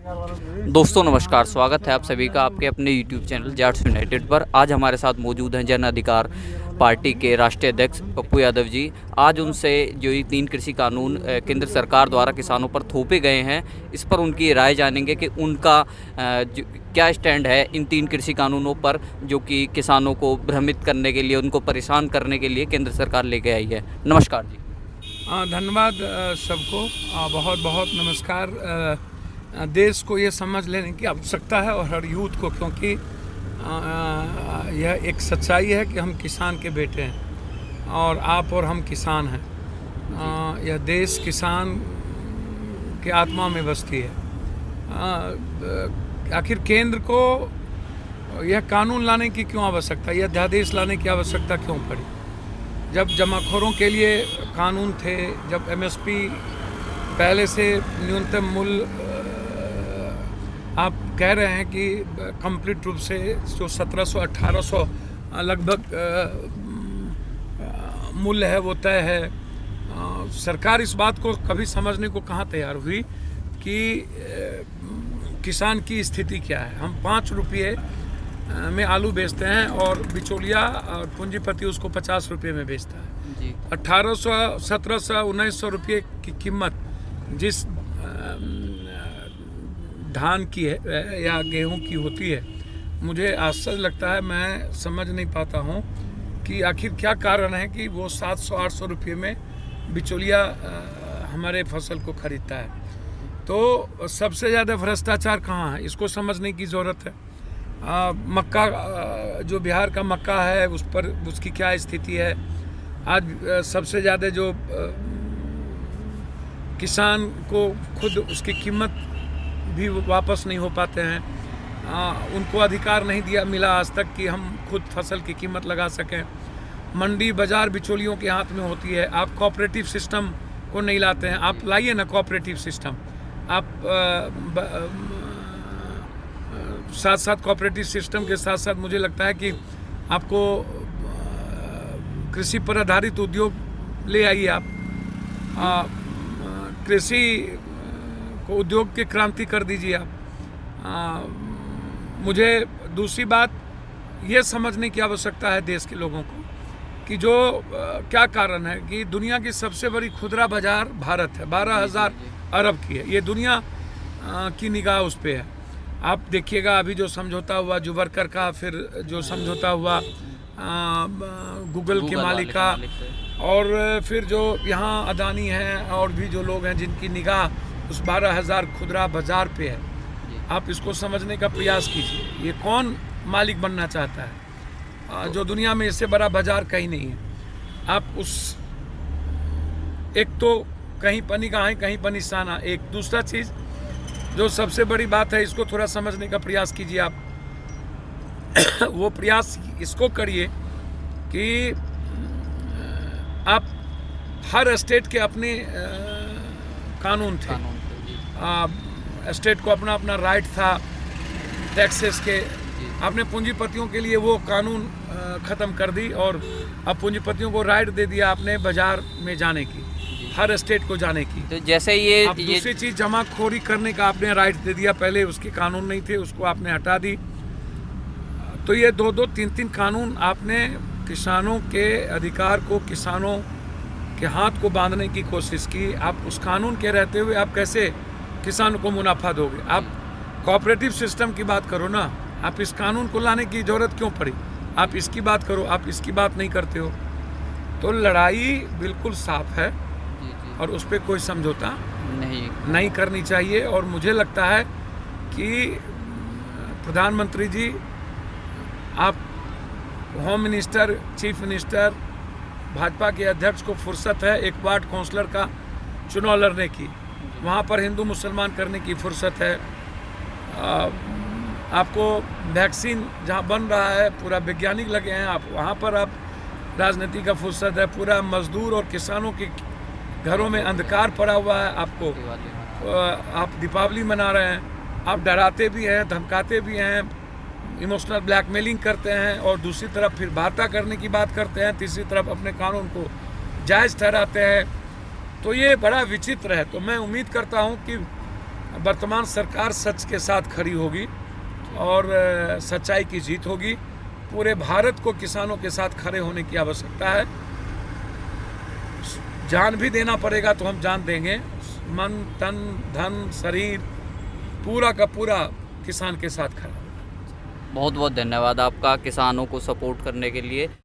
दोस्तों नमस्कार, स्वागत है आप सभी का आपके अपने YouTube चैनल जाट्स यूनाइटेड पर। आज हमारे साथ मौजूद हैं जन अधिकार पार्टी के राष्ट्रीय अध्यक्ष पप्पू यादव जी। आज उनसे जो ये 3 कृषि कानून केंद्र सरकार द्वारा किसानों पर थोपे गए हैं, इस पर उनकी राय जानेंगे कि उनका क्या स्टैंड है इन 3 कृषि कानूनों पर, जो कि किसानों को भ्रमित करने के लिए, उनको परेशान करने के लिए केंद्र सरकार लेके आई है। नमस्कार जी। धन्यवाद सबको, बहुत बहुत नमस्कार। देश को ये समझ लेने की आवश्यकता है और हर यूथ को, क्योंकि यह एक सच्चाई है कि हम किसान के बेटे हैं और आप और हम किसान हैं। यह देश किसान की आत्मा में बसती है। आखिर केंद्र को यह कानून लाने की क्यों आवश्यकता, यह अध्यादेश लाने की आवश्यकता क्यों पड़ी? जब जमाखोरों के लिए कानून थे, जब एमएसपी पहले से न्यूनतम मूल्य आप कह रहे हैं कि कंप्लीट रूप से जो 1700-1800 लगभग मूल्य है वो तय है। सरकार इस बात को कभी समझने को कहाँ तैयार हुई कि किसान की स्थिति क्या है। हम 5 रुपये में आलू बेचते हैं और बिचौलिया और पूंजीपति उसको 50 रुपये में बेचता है जी। 1800, 1700, 1900 रुपये की कीमत जिस धान की है या गेहूं की होती है, मुझे आश्चर्य लगता है। मैं समझ नहीं पाता हूं कि आखिर क्या कारण है कि वो 700-800 रुपये में बिचौलिया हमारे फसल को खरीदता है। तो सबसे ज़्यादा भ्रष्टाचार कहाँ है, इसको समझने की ज़रूरत है। मक्का, जो बिहार का मक्का है, उस पर उसकी क्या स्थिति है। आज सबसे ज़्यादा जो किसान को खुद उसकी कीमत भी वापस नहीं हो पाते हैं। उनको अधिकार नहीं दिया मिला आज तक कि हम खुद फसल की कीमत लगा सकें। मंडी बाज़ार बिचौलियों के हाथ में होती है। आप कोऑपरेटिव सिस्टम को नहीं लाते हैं। आप लाइए ना कोऑपरेटिव सिस्टम। आप साथ साथ कोऑपरेटिव सिस्टम के साथ साथ मुझे लगता है कि आपको कृषि पर आधारित उद्योग ले आइए। आप कृषि को उद्योग की क्रांति कर दीजिए आप। मुझे दूसरी बात ये समझने की आवश्यकता है देश के लोगों को कि जो क्या कारण है कि दुनिया की सबसे बड़ी खुदरा बाजार भारत है, 12,000 अरब की है। ये दुनिया की निगाह उस पर है। आप देखिएगा अभी जो समझौता हुआ जुबरकर का, फिर जो समझौता हुआ गूगल के मालिक का, और फिर जो यहाँ अदानी हैं और भी जो लोग हैं जिनकी निगाह उस 12,000 खुदरा बाजार पे है। आप इसको समझने का प्रयास कीजिए। ये कौन मालिक बनना चाहता है? जो दुनिया में इससे बड़ा बाजार कहीं नहीं है। आप उस एक तो कहीं पर निगाह है, कहीं पर निशाना। एक दूसरा चीज़ जो सबसे बड़ी बात है, इसको थोड़ा समझने का प्रयास कीजिए आप। वो प्रयास इसको करिए कि आप हर स्टेट के अपने कानून थे। स्टेट को अपना अपना राइट था टैक्सेस के। आपने पूंजीपतियों के लिए वो कानून ख़त्म कर दी और अब पूंजीपतियों को राइट दे दिया आपने बाजार में जाने की, हर स्टेट को जाने की। तो जैसे ये दूसरी चीज़ जमाखोरी करने का आपने राइट दे दिया। पहले उसके कानून नहीं थे, उसको आपने हटा दी। तो ये 2-2, 3-3 कानून आपने किसानों के अधिकार को, किसानों के हाथ को बांधने की कोशिश की। आप उस कानून के रहते हुए आप कैसे किसानों को मुनाफा दोगे? आप कोऑपरेटिव सिस्टम की बात करो ना। आप इस कानून को लाने की ज़रूरत क्यों पड़ी? आप इसकी बात करो, आप इसकी बात नहीं करते हो। तो लड़ाई बिल्कुल साफ है और उस पर कोई समझौता नहीं करनी चाहिए। और मुझे लगता है कि प्रधानमंत्री जी, आप home minister, chief minister, Bhajpa के अध्यक्ष को फुर्सत है एक वार्ड काउंसलर का चुनाव लड़ने की। वहाँ पर हिंदू मुसलमान करने की फुर्सत है। आपको वैक्सीन जहाँ बन रहा है, पूरा वैज्ञानिक लगे हैं, आप वहाँ पर आप राजनीति का फुर्सत है। पूरा मजदूर और किसानों के घरों में अंधकार पड़ा हुआ है। आपको आप दीपावली मना रहे हैं। आप डराते भी हैं, धमकाते भी हैं, इमोशनल ब्लैकमेलिंग करते हैं और दूसरी तरफ फिर वार्ता करने की बात करते हैं, तीसरी तरफ अपने कानून को जायज़ ठहराते हैं। तो ये बड़ा विचित्र है। तो मैं उम्मीद करता हूँ कि वर्तमान सरकार सच के साथ खड़ी होगी और सच्चाई की जीत होगी। पूरे भारत को किसानों के साथ खड़े होने की आवश्यकता है। जान भी देना पड़ेगा तो हम जान देंगे। मन, तन, धन, शरीर पूरा का पूरा किसान के साथ खड़ा। बहुत बहुत धन्यवाद आपका किसानों को सपोर्ट करने के लिए।